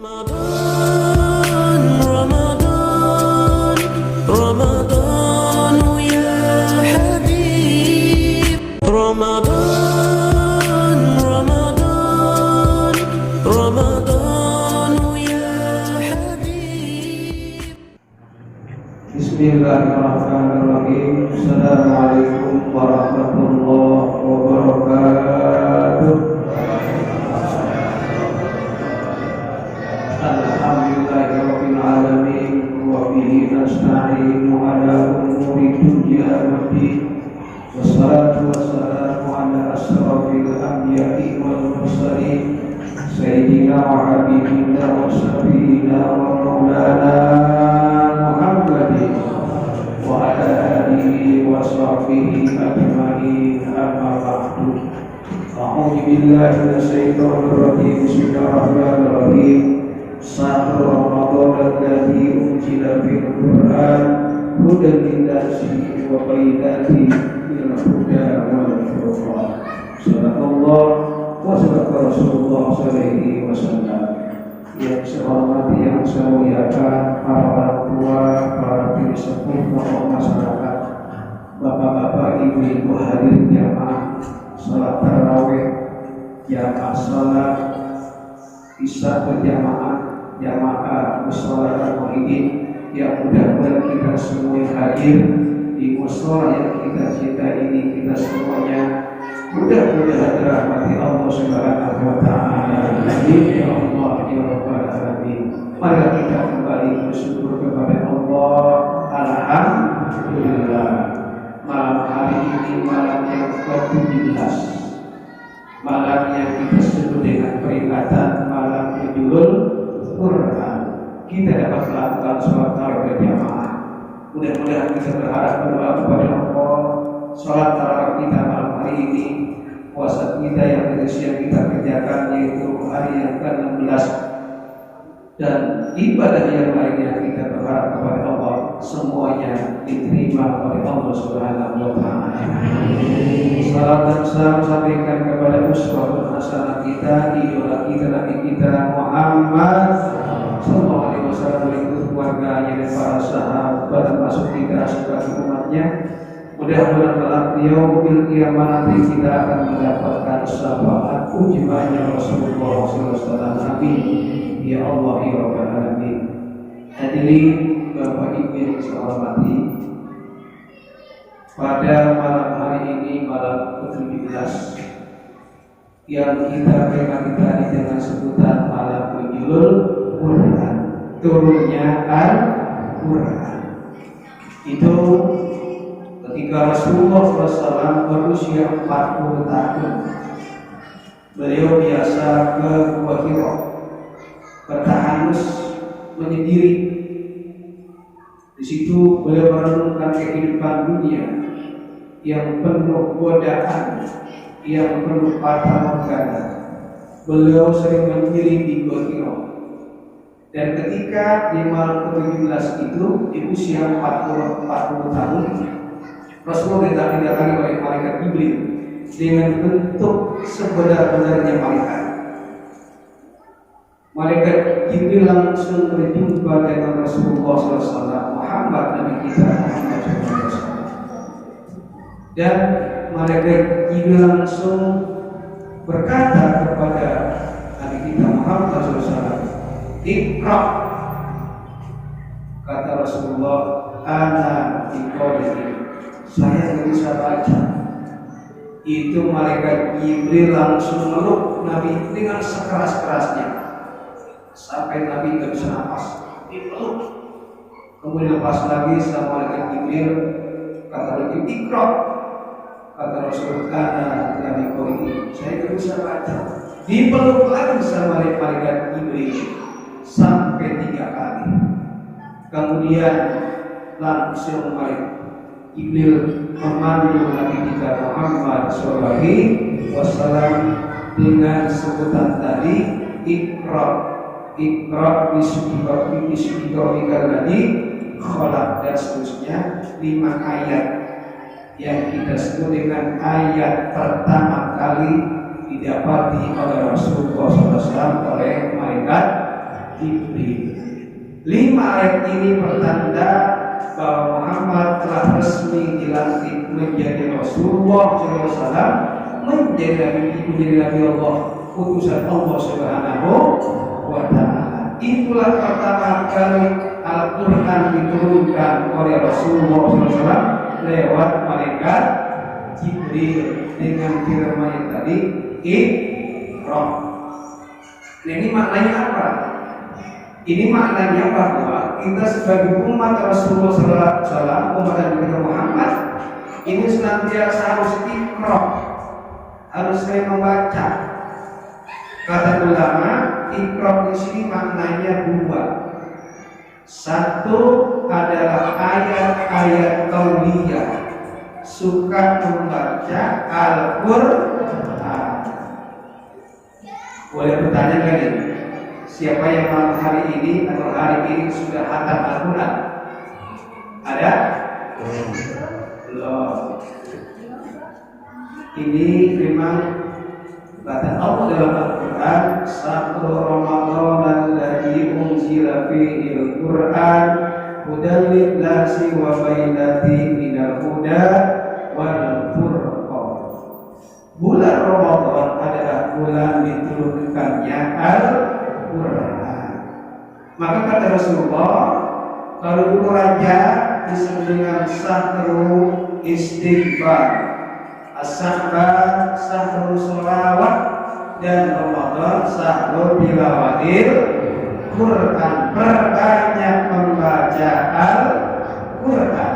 رمضان رمضان رمضان يا حبيب رمضان رمضان رمضان يا حبيب بسم الله الرحمن الرحيم. Assalamualaikum warahmatullahi wabarakatuh. Alhamdulillahirabbil alamin wa bihi nasta'inu ala umuri dunya waddin. Wassalatu wassalamu ala asrafil anbiya'i wal mursalin sayyidina wa habibina wa syafiina wa maulana Muhammadin wa ala alihi wa sahbihi ajma'in, amma ba'du. A'udzu billahi minasyaitonir rajim. Bismillahirrahmanirrahim. Syahrul Ramadan alladzi unzila fil Qur'an hudan lin-nasi wa bayyinatin minal huda wal furqan. Sadaqallah wa sadaqa Rasulullah sallallahu alaihi wasallam. Yang saya hormati, yang saya muliakan para orang tua, para pimpinan sepuh, tokoh masyarakat, bapak-bapak, ibu-ibu hadirin jamaah salat tarawih, jamaah salat isya berjamaah, jamaah mushola al-mu'idin, yang mudah-mudahan kita semua hadir di mushola yang kita cinta ini, kita semuanya mudah-mudahan dirahmati Allah Subhanahu wa ta'ala. Amin ya Allah ya rabbal alamin. Mari kita kembali bersyukur kepada Allah. Alhamdulillah. Malam hari ini malam yang ke-17, malam yang kita sebut dengan peringatan malam Nuzulul Quran. Kita dapat melakukan sholat tarawih berjamaah. Mudah-mudahan kita berharap berdoa kepada Allah. Sholat tarawih kita malam hari ini, puasa kita yang kita kerjakan yaitu hari yang ke-16, dan ibadah yang lainnya kita berharap kepada Allah semuanya diterima oleh Allah Subhanahu wa ta'ala. Salam dan salam sampaikan kepada uswatun hasanah kita, idola kita, Nabi kita Muhammad sallallahu alaihi wasallam, berikut keluarganya dan para sahabat termasuk kita sebagai umatnya. Mudah-mudahan dalam yaumil qiyamah nanti kita akan mendapatkan syafaat ujma'nya Rasulullah sallallahu alaihi wasallam. Amin ya Allah ya rabbal alamin. Hadirin Bapak Ibu yang saya hormati, pada malam hari ini, malam ke-17 yang kita peringati tadi dengan sebutan malam Nuzulul Quran, turunnya Al-Quran. Itu ketika Rasulullah SAW berusia 40 tahun, beliau biasa ke Gua Hira, bertahanus menyendiri. Di situ beliau merenungkan kehidupan dunia yang penuh godaan, yang penuh fata morgana. Beliau sering menyendiri di Gua Hira. Dan ketika di malam ke-17 itu, di usia 40 tahun, Rasulullah didatangi oleh malaikat Jibril dengan bentuk sebenar-benarnya malaikat. Malaikat Jibril langsung berjumpa dengan Rasulullah SAW, Muhammad Nabi kita Muhammad SAW. Dan malaikat Jibril langsung berkata kepada Nabi kita Muhammad SAW, Iqra. Kata Rasulullah, ana iqra, saya tidak bisa baca. Itu malaikat Jibril langsung meluk Nabi dengan sekeras-kerasnya sampai Nabi tidak bisa nafas, dipeluk. Kemudian lepas lagi sama malaikat Jibril, kata lagi Iqra. Kata Rasulullah, Nabi ini saya tidak bisa baca. Dipeluk lagi sama malaikat Jibril sampai 3 kali. Kemudian langsung malaikat Jibril memanggil Nabi kita Muhammad sallallahu alaihi wasallam dengan sebutan tadi Iqra. Iqra bismi rabbikal ladzi khalaq, dan seterusnya 5 ayat yang kita sebut dengan ayat pertama kali didapati oleh Rasulullah SAW oleh malaikat Jibril. 5 ayat ini pertanda bahwa Muhammad telah resmi dilantik menjadi Rasulullah SAW, menjadi Nabi Allah, utusan Allah Subhanahu wa Ta'ala. Itulah pertama kali Al-Quran diturunkan oleh Rasulullah SAW lewat malaikat Jibril dengan firman tadi, Iqra. Ini maknanya apa? Ini maknanya bahwa kita sebagai umat Rasulullah SAW, umat Nabi Muhammad, ini senantiasa harus Iqra, harus sering membaca. Kata ulama, Iqra di sini maknanya 2. Satu adalah ayat-ayat qauliyah, suka membaca Al-Quran. Boleh bertanya kali, siapa yang malam hari ini atau hari ini sudah hatam Al-Quran? Ada? Belum. Ini memang kata Allah dalam Al-Quran, Syahrul Ramadan alladzi unzila fihi al-Quran hudan lin-nasi wa bayyinatin minal huda wal furqan. Bulan Ramadan adalah bulan diturunkannya Al-Quran. Maka kata Rasulullah, kalau dulu raja disebut dengan Syahrul Istighfar, As-Sahban Syahrul Sholawat, dan Ramadan Syahrul Tilawatil Quran. Perbanyak membaca Al-Quran.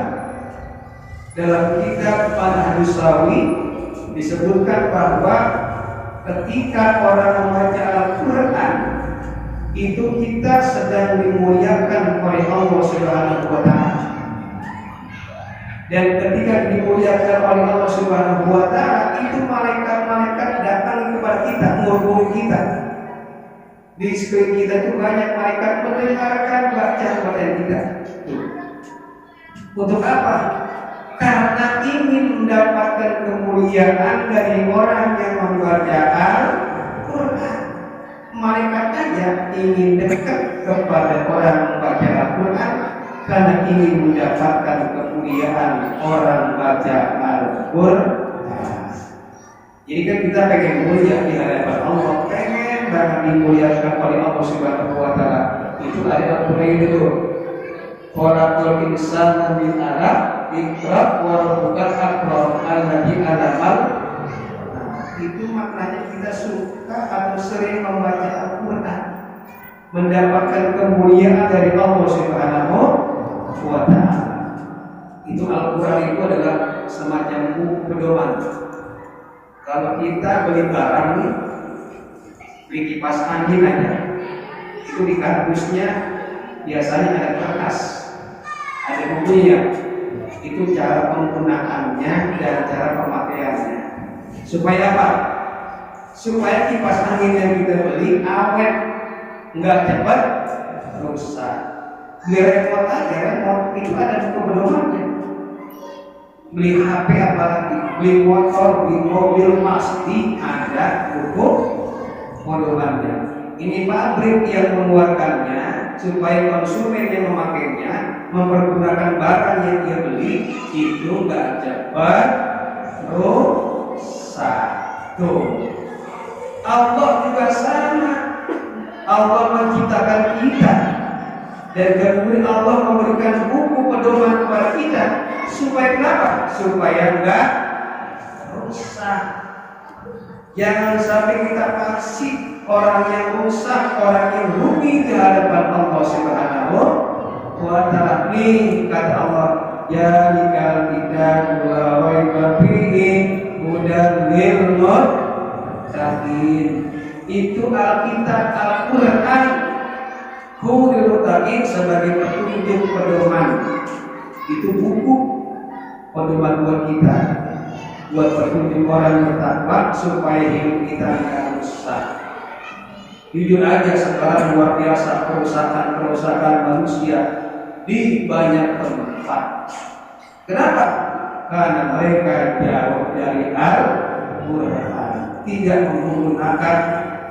Dalam kitab Manhajus Sawi disebutkan bahwa ketika orang membaca Al-Quran, itu kita sedang dimuliakan oleh Allah Subhanahu wa Ta'ala. Dan ketika dimuliakan oleh Allah Subhanahu wa Ta'ala, itu malaikat-malaikat datang kepada kita, menghubungi kita. Di sekeliling kita itu banyak malaikat mendengarkan bacaan kita. Untuk apa? Karena ingin mendapatkan kemuliaan dari orang yang membaca Al-Quran. Malaikat saja ingin dekat kepada orang membaca Al-Quran karena ingin mendapatkan kemuliaan orang baca Al-Quran. Jadi kan kita pengen mulia di hadapan Allah, pengen banget dimuliakan oleh Allah Subhanahu wa Ta'ala. Itu ada Al-Quran itu. Khalaqal insana min 'alaq, Iqra wa rabbukal akram alladzi 'allamal. Itu maknanya kita suka atau sering membaca Al-Quran, mendapatkan kemuliaan dari Allah Subhanahu wa Ta'ala. Itu Al-Quran itu adalah semacam buku pedoman. Kalau kita beli barang nih, beli kipas angin aja, itu di kardusnya biasanya ada kertas, ada bukunya. Itu cara penggunaannya dan cara pemakaiannya. Supaya apa? Supaya kipas angin yang kita beli awet, nggak cepat rusak. Beli remote aja, remote itu ada buku pedomannya. Beli HP apalagi, beli motor, beli mobil pasti ada buku pedomannya. Ini pabrik yang mengeluarkannya supaya konsumen yang memakainya, mempergunakan barang yang dia beli itu nggak cepat rusak. Tuh, Allah juga sama. Allah menciptakan kita, dan kemudian Allah memberikan buku pedoman kepada kita supaya kenapa? Supaya enggak rusak. Jangan sampai kita kasih orang yang rusak, orang yang rugi di hadapan Allah Subhanahu wa Ta'ala. Nih kata Allah, ya likal kitab la raiba fihi hudan lil muttaqin. Itu Alkitab Al-Quran hudul muttaqin sebagai petunjuk pedoman. Itu buku pedoman buat kita, buat petunjuk orang bertakwa supaya hidup kita tidak rusak. Jujur aja sekarang luar biasa kerusakan manusia di banyak tempat. Kenapa? Karena mereka jauh dari Al-Quran, tidak menggunakan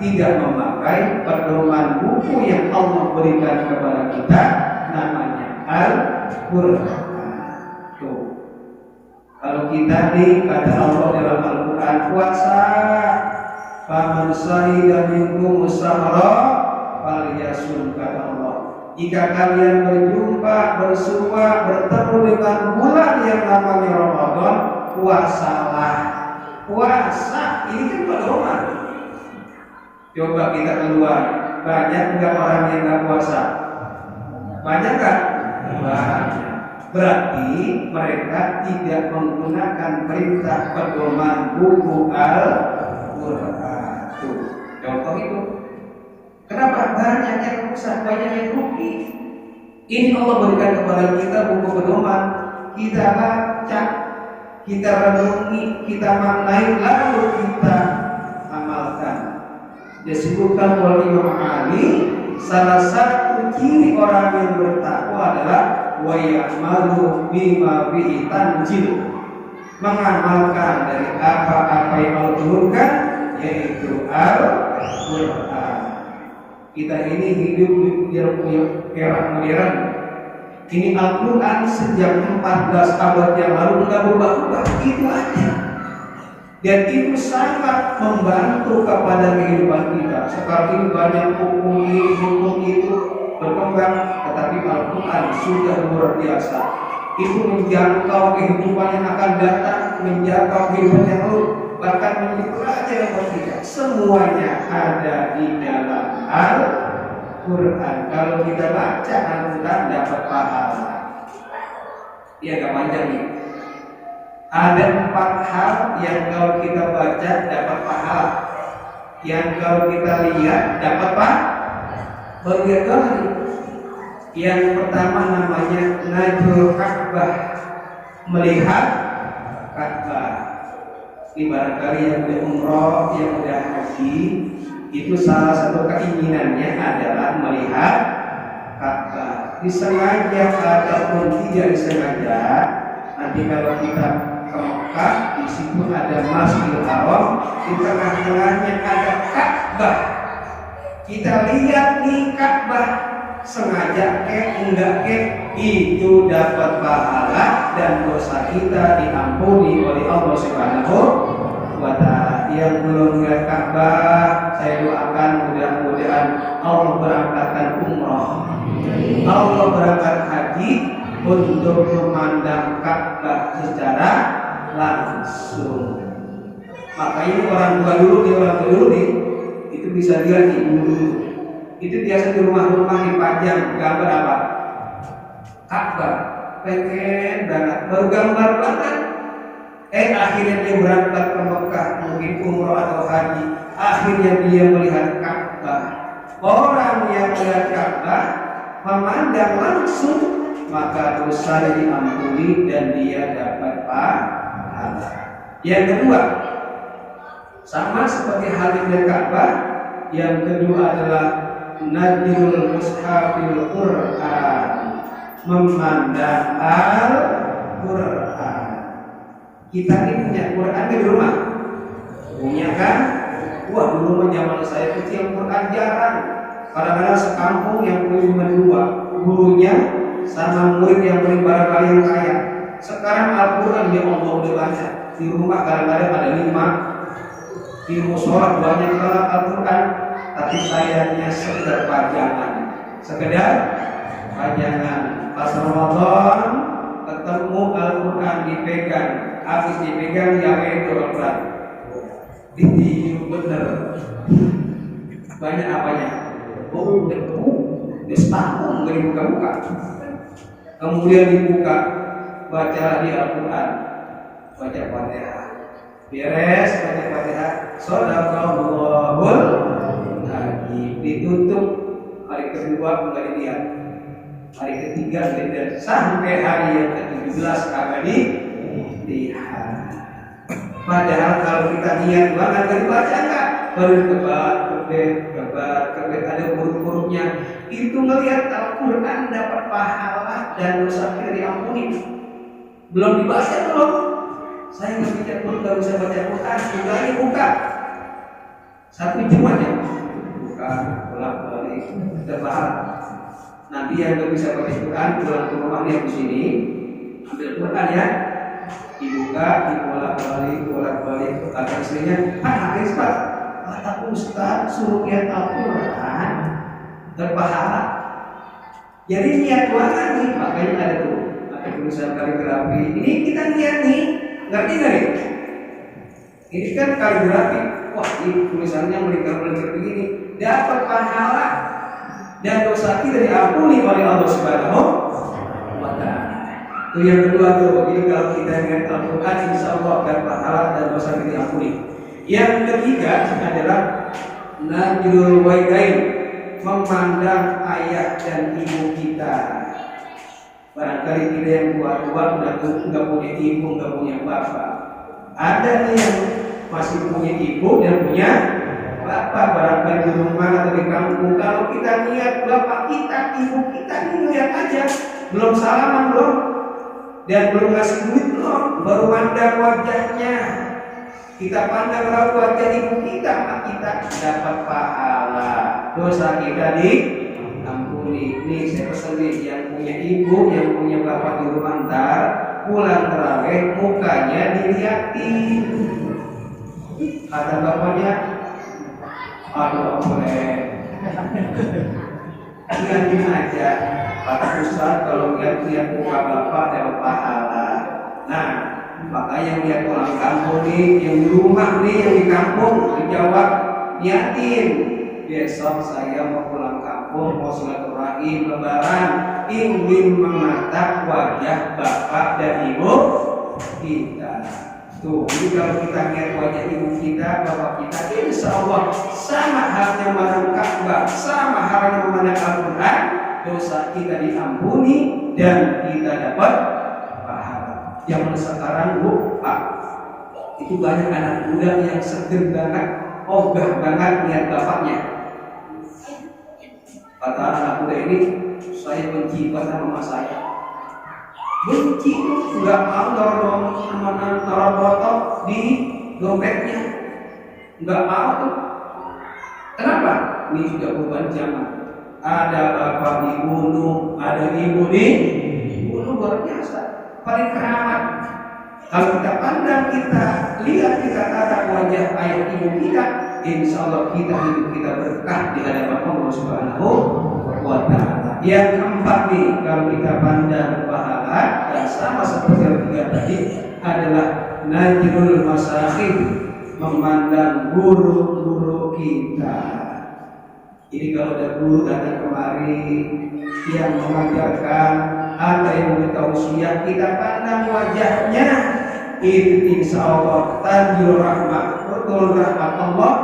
tidak memakai pedoman buku yang Allah berikan kepada kita, namanya Al-Quran. Tuh. Kalau kita nih kata Allah dalam Al-Quran, puasa, faman syahida minkum syahra falyasum, kata Allah. Jika kalian berjumpa, bersua, bertemu dengan bulan yang namanya Ramadan, puasalah. Puasa ini kan pedoman. Coba kita keluar, banyak nggak orang yang nggak puasa? Banyak nggak? Banyak. Berarti mereka tidak menggunakan perintah pedoman buku Al-Quran. Tuh, contoh itu. Kenapa? Banyak yang rusak, banyak yang rugi. Ini Allah berikan kepada kita buku pedoman. Kita baca, kita renungi, kita maknai, lalu kita amalkan. Disebutkan oleh Imam Ali, salah satu ciri orang yang bertakwa adalah wa ya'malu bima bihi tanjil, mengamalkan dari apa-apa yang Allah turunkan, yaitu Al-Quran. Kita ini hidup di era modern. Ini Al-Quran sejak 14 abad yang lalu tidak berubah-ubah, itu aja. Dan itu sangat membantu kepada kehidupan kita. Sekarang ini banyak hukum ini, hukum itu berkembang, tetapi Al-Quran sudah luar biasa. Itu menjangkau kehidupan yang akan datang, menjangkau kehidupan yang lalu, bahkan menjadi pelajaran buat kita. Semuanya ada di dalam Al-Quran. Kalau kita baca Al-Quran dapat pahala. Ya, gak panjang nih. Ada 4 hal yang kalau kita baca dapat pahala, yang kalau kita lihat dapat pahala. Yang pertama namanya Najul Ka'bah, melihat Ka'bah. Ini barangkali yang udah umroh, yang udah haji, itu salah satu keinginannya adalah melihat Ka'bah. Disengaja ataupun tidak disengaja, nanti kalau kita ke Mekah, di situ ada Masjidil Haram, di tengah-tengahnya ada Ka'bah. Kita lihat nih Ka'bah, sengaja enggak itu dapat pahala dan dosa kita diampuni oleh Allah Subhanahu wa Ta'ala. Yang belum lihat Ka'bah, saya doakan mudah-mudahan Allah berangkatkan umroh, Allah berangkat haji untuk memandang Ka'bah secara langsung. Makanya orang tua dulu nih, itu bisa lihat nih dulu. Itu biasa di rumah-rumah dipajang gambar apa? Ka'bah. Pengen banget, bergambar banget. Akhirnya dia berangkat ke Mekah, mungkin umroh atau haji. Akhirnya dia melihat Ka'bah. Orang yang melihat Ka'bah memandang langsung, maka dosanya diampuni dan dia dapat pahala. Yang kedua, sama seperti halnya Ka'bah, yang kedua adalah Najrul Mushafil Quran, memandang Al-Quran. Kita ini punya Quran di rumah, punya kan? Wah, dulu zaman saya kecil Quran jarang. Kadang-kadang sekampung yang punya cuma 2, gurunya sama murid yang paling barangkali yang kaya. Sekarang Al-Quran ya Allah udah banyak. Di rumah kadang-kadang ada 5, di musola banyak banget Al-Quran, tapi sayangnya sekedar pajangan. Pas Ramadan ketemu Al-Quran dipegang, habis dipegang yang itu Al-Quran. Ditiup bener. Banyak apanya? Oh, debu, setahun nggak dibuka-buka. Kemudian dibuka, baca di Al-Quran, baca Fatihah. Beres baca Fatihah, Shadaqallahul Azim. Ditutup, hari kedua nggak dilihat, hari ketiga nggak dilihat, sampai hari yang ke-17 kagak dilihat. Padahal kalau kita lihat banget nggak dibaca nggak, baru kebat, ada huruf-hurufnya. Itu melihat Al-Quran dapat pahala dan dosa kita diampuni. Belum dibaca belum? Saya nggak bisa baca Quran, juga buka. 1 jam aja bukan bolak-balik terpahala. Nanti yang nggak bisa baca Quran pulang ke rumah lihat di sini, ambil Quran ya, dibuka, dibolak-balik kata istrinya, habis Pak, kata Ustaz suruh lihat Al-Quran terpahala. Jadi niat banget nih, makanya ada tulisan kaligrafi. Ini kita niat nih, ngerti nggak nih? Ini kan kaligrafi, wah ini tulisannya melingkar-melingkar begini, dapat pahala dan dosa kita diampuni oleh Allah Subhanahu wa Ta'ala. Itu yang kedua tuh, jadi kalau kita ingat Al-Quran, insya Allah akan pahala dan dosa kita diampuni. Yang ketiga adalah Najrul Waidain, memandang ayah dan ibu kita. Barangkali kita yang tua-tua udah nggak punya ibu, nggak punya bapak. Ada nih yang masih punya ibu dan punya bapak, barangkali di rumah atau di kampung. Kalau kita lihat bapak kita, ibu kita ini lihat aja, belum salaman belum, dan belum ngasih duit belum, baru pandang wajahnya. Kita pandang wajah ibu kita, maka kita dapat pahala, dosa kita diampuni. Nih saya pesan nih, yang punya ibu, yang punya bapak di rumah ntar pulang terawih mukanya dilihatin. Kata bapaknya, aduh boleh lihatin aja. Kata Ustaz kalau lihat muka bapak dapat pahala. Nah, makanya lihat orang kampung nih, yang di rumah nih, yang di kampung, di Jawa, niatin besok saya mau pulang kampung, mau silaturahim lebaran, ingin menatap wajah bapak dan ibu kita. Tuh, jadi kalau kita lihat wajah ibu kita, bapak kita, insya Allah sama halnya memandang Ka'bah, sama halnya memandang Al-Quran, dosa kita diampuni dan kita dapat pahala. Zaman sekarang Pak, itu banyak anak muda yang seger banget, ogah banget lihat bapaknya. Kata anak muda ini, saya benci pada mama saya. Benci, nggak mau taruh botol di dompetnya, nggak mau tuh. Kenapa? Ini sudah beban zaman. Ada bapak dibunuh, ada ibu dibunuh, luar biasa. Paling keramat. Kalau kita pandang, kita lihat, kita tatap wajah ayah ibu kita, insya Allah hidup kita berkah di hadapan Allah Subhanahu wa Ta'ala. Yang keempat nih, kalau kita pandang pahala dan sama seperti yang tiga tadi adalah najrul masakhif, memandang guru-guru kita. Jadi kalau ada guru datang kemari yang mengajarkan atau yang memberitahu siap, kita pandang wajahnya, itu insya Allah tanjul rahmat, betul rahmat Allah,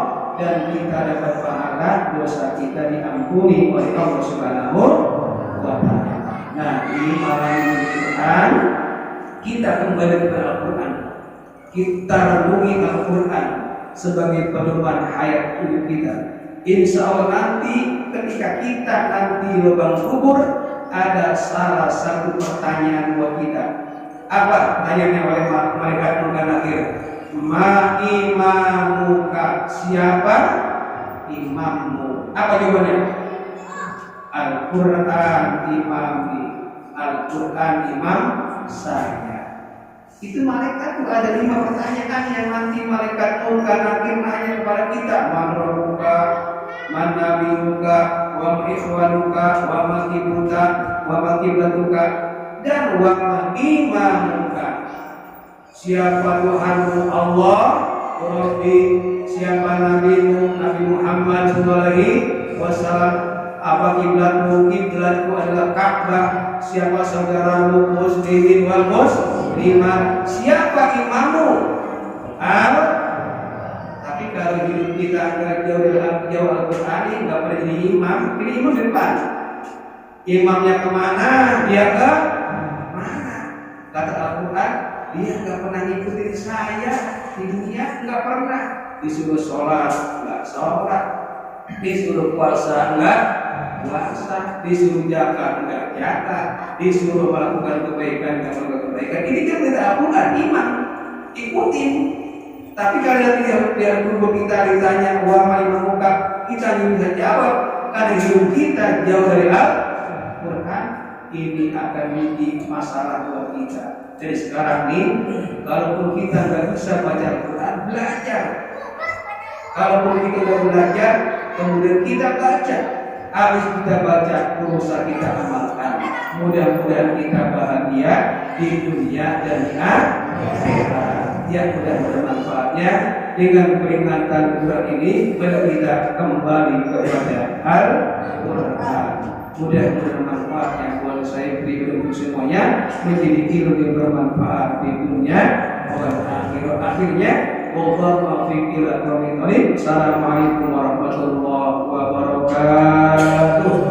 dan kita dapat pahala, dosa kita diampuni oleh Allah Subhanahu wa Ta'ala. Nah, ini malam Al-Quran, kita kembali kepada Al-Quran, kita renungi Al-Quran sebagai pedoman hayat hidup kita. Insya Allah nanti ketika kita nanti di lubang kubur, ada salah satu pertanyaan buat kita. Apa pertanyaannya oleh malaikat munkar nakir? Ma imamuka, siapa imammu? Apa jawabannya? Al-Quran imami, Al-Quran imam saya. Itu malaikat juga ada 5 pertanyaan yang nanti malaikat munkar nakir nanya kepada kita. Man rabbuka, man nabiyuka, wa man ikhwanuka, wa man ibuka, wa man kiblatuka, dan wa man imamuka. Siapa Tuhanmu? Allah. Rabbi, siapa nabimu? Nabi Muhammad sallallahu alaihi wasallam. Apa kiblatmu? Kiblatku adalah Ka'bah. Siapa saudaramu? Muslimin wal muslimat. Siapa imammu? Tapi kalau hidup kita agak jauh Al-Quran, nggak pernah jadi imam. Ini imam di depan. Imamnya kemana? Dia ke mana? Kata Al-Quran, dia nggak pernah ngikutin saya di dunia, nggak pernah. Disuruh sholat, nggak sholat. Disuruh puasa, nggak puasa. Disuruh zakat, nggak zakat. Disuruh melakukan kebaikan, nggak melakukan kebaikan. Ini kan kita Al-Quran, imam ikutin. Tapi karena tidak perlu kita ditanya wahai mamuka, kita bisa jawab karena hidup kita jauh dari Al-Quran. Ini akan menjadi masalah buat kita. Jadi sekarang nih, kalaupun kita nggak bisa baca Al-Quran, belajar. Kalaupun kita udah belajar, kemudian kita baca. Habis kita baca, berusaha kita amalkan. Mudah-mudahan kita bahagia di dunia dan di akhirat. Ya, mudah-mudahan manfaatnya dengan peringatan bulan ini kita kembali kepada Al-Quran. Mudah-mudahan manfaatnya buat saya berikan untuk semuanya menjadi ilmu yang bermanfaat di dunia dan akhirat. Akhirnya, Assalamualaikum warahmatullahi wabarakatuh.